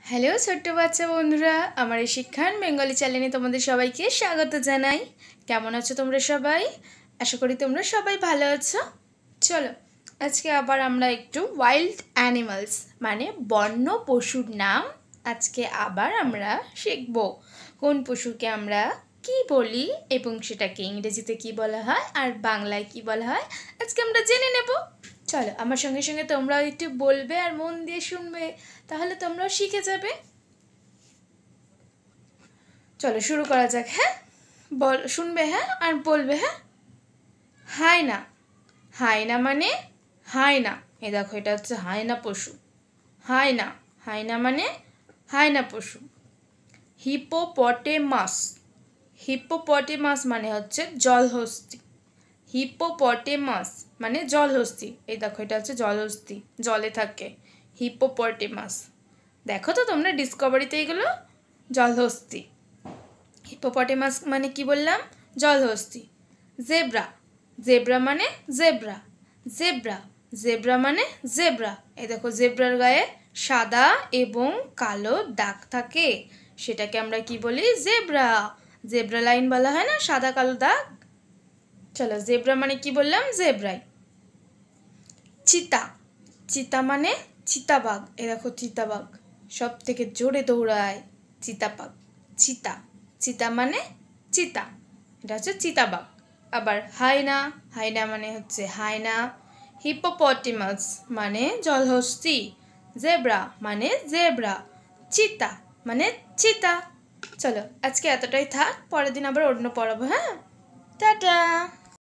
Hello ছোট্ট বাচ্চা বন্ধুরা, আমার এই শিক্ষার বেঙ্গলি চ্যানেলে তোমাদের সবাইকে স্বাগত জানাই। কেমন আছো তোমরা সবাই? আশা করি তোমরা সবাই ভালো আছো। চলো আজকে আবার আমরা একটু ওয়াইল্ড অ্যানিমালস মানে বন্য পশুর নাম আজকে আবার আমরা শিখব। কোন পশুকে আমরা কি বলি এবং সেটাকে ইংরেজিতে কি বলা হয় আর বাংলায় কি বলা হয় আজকে আমরা জেনে নেব। চলো আমার সঙ্গে সঙ্গে তোমরাও একটু বলবে আর মন দিয়ে শুনবে, তাহলে তোমরাও শিখে যাবে। চলো শুরু করা যাক। হ্যাঁ, শুনবে হ্যাঁ আর বলবে। হ্যাঁ, হায়না। হায়না মানে হায়না। এই দেখো, এটা হচ্ছে হায়না পশু। হায়না, হায়না মানে হায়না পশু। হিপোপটেমাস। হিপোপটেমাস মানে হচ্ছে জলহস্তি। হিপোপটেমাস মানে জলহস্তি। এই দেখো, এটা হচ্ছে জলহস্তি, জলে থাকে। হিপোপটেমাস দেখো তো তোমরা ডিসকভারিতে এগুলো। জলহস্তি। হিপোপটেমাস মানে কি বললাম? জলহস্তি। জেব্রা। জেব্রা মানে জেব্রা। জেব্রা, জেব্রা মানে জেব্রা। এই দেখো, জেব্রার গায়ে সাদা এবং কালো দাগ থাকে, সেটাকে আমরা কি বলি? জেব্রা। জেব্রা লাইন বলা হয় না, সাদা কালো দাগ। চলো, জেব্রা মানে কি বললাম? জেব্রাই। চিতা। চিতা মানে চিতাবাঘ। এ দেখো, চিতাবাঘ সব থেকে জোরে দৌড়ায়। চিতাবাঘ। চিতা, চিতা মানে চিতা, এটা হচ্ছে চিতাবাঘ। আবার হায়না। হায়না মানে হচ্ছে হায়না। হিপোপটেমাস মানে জলহস্তি। জেব্রা মানে জেব্রা। চিতা মানে চিতা। চলো আজকে এতটাই থাক, পরের দিন আবার অন্য পড়াবো। হ্যাঁ, টাটা।